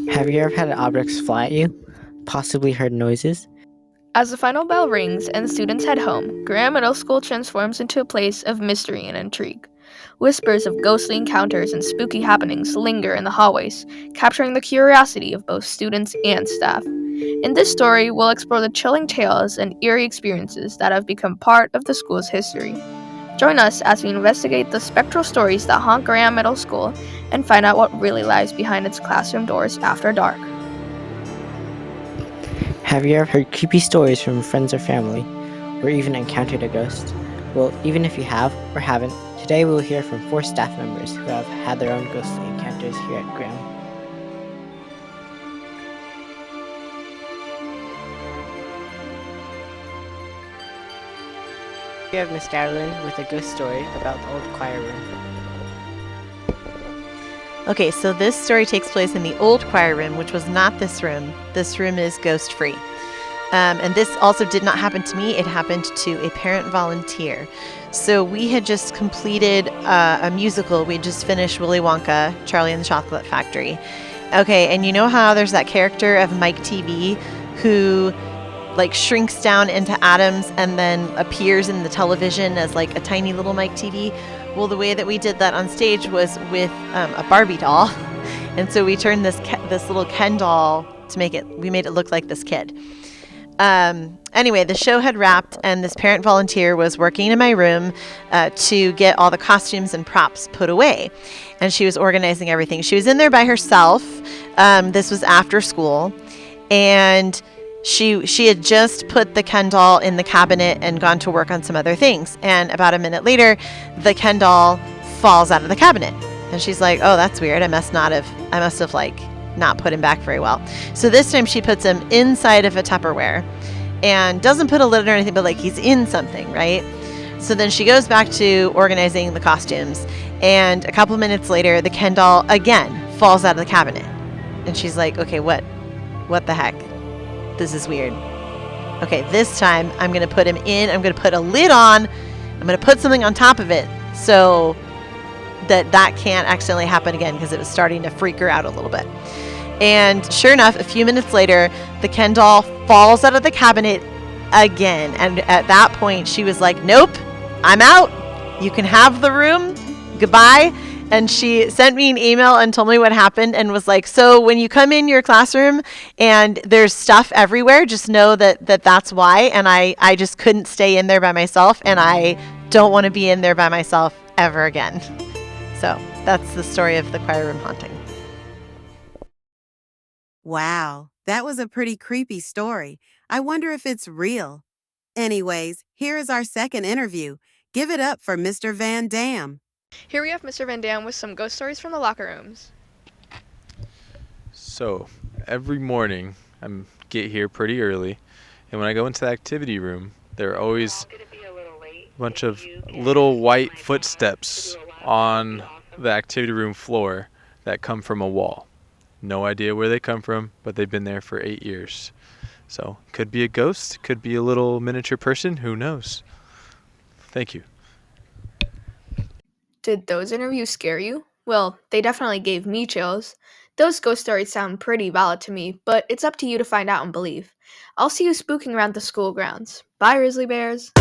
Have you ever had objects fly at you? Possibly heard noises? As the final bell rings and the students head home, Graham Middle School transforms into a place of mystery and intrigue. Whispers of ghostly encounters and spooky happenings linger in the hallways, capturing the curiosity of both students and staff. In this story, we'll explore the chilling tales and eerie experiences that have become part of the school's history. Join us as we investigate the spectral stories that haunt Graham Middle School and find out what really lies behind its classroom doors after dark. Have you ever heard creepy stories from friends or family, or even encountered a ghost? Well, even if you have or haven't, today we will hear from 4 staff members who have had their own ghostly encounters here at Graham. We have Miss Carolyn with a ghost story about the old choir room. Okay, so this story takes place in the old choir room, which was not this room. This room is ghost-free. And this also did not happen to me. It happened to a parent volunteer. So we had just completed a musical. We had just finished Willy Wonka, Charlie and the Chocolate Factory. Okay, and you know how there's that character of Mike TV who like shrinks down into atoms and then appears in the television as like a tiny little Mike TV? Well, the way that we did that on stage was with a Barbie doll. And so we turned this little Ken doll to we made it look like this kid. Anyway, the show had wrapped and this parent volunteer was working in my room to get all the costumes and props put away. And she was organizing everything. She was in there by herself. This was after school. And she had just put the Ken doll in the cabinet and gone to work on some other things. And about a minute later, the Ken doll falls out of the cabinet. And she's like, oh, that's weird. I must have like not put him back very well. So this time she puts him inside of a Tupperware and doesn't put a lid or anything, but like he's in something, right? So then she goes back to organizing the costumes. And a couple minutes later, the Ken doll again falls out of the cabinet. And she's like, okay, what the heck? This is weird. Okay, this time I'm going to put him in. I'm going to put a lid on. I'm going to put something on top of it so that can't accidentally happen again because it was starting to freak her out a little bit. And sure enough, a few minutes later, the Ken doll falls out of the cabinet again. And at that point, she was like, nope, I'm out. You can have the room. Goodbye. And she sent me an email and told me what happened and was like, so when you come in your classroom and there's stuff everywhere, just know that's why. And I just couldn't stay in there by myself, and I don't want to be in there by myself ever again. So that's the story of the choir room haunting. Wow, that was a pretty creepy story. I wonder if it's real. Anyways, here is our second interview. Give it up for Mr. Van Dam. Here we have Mr. Van Dam with some ghost stories from the locker rooms. So, every morning I get here pretty early, and when I go into the activity room, there are always a bunch of little white footsteps on the activity room floor that come from a wall. No idea where they come from, but they've been there for 8 years. So, could be a ghost, could be a little miniature person, who knows? Thank you. Did those interviews scare you? Well, they definitely gave me chills. Those ghost stories sound pretty valid to me, but it's up to you to find out and believe. I'll see you spooking around the school grounds. Bye, Grizzly Bears.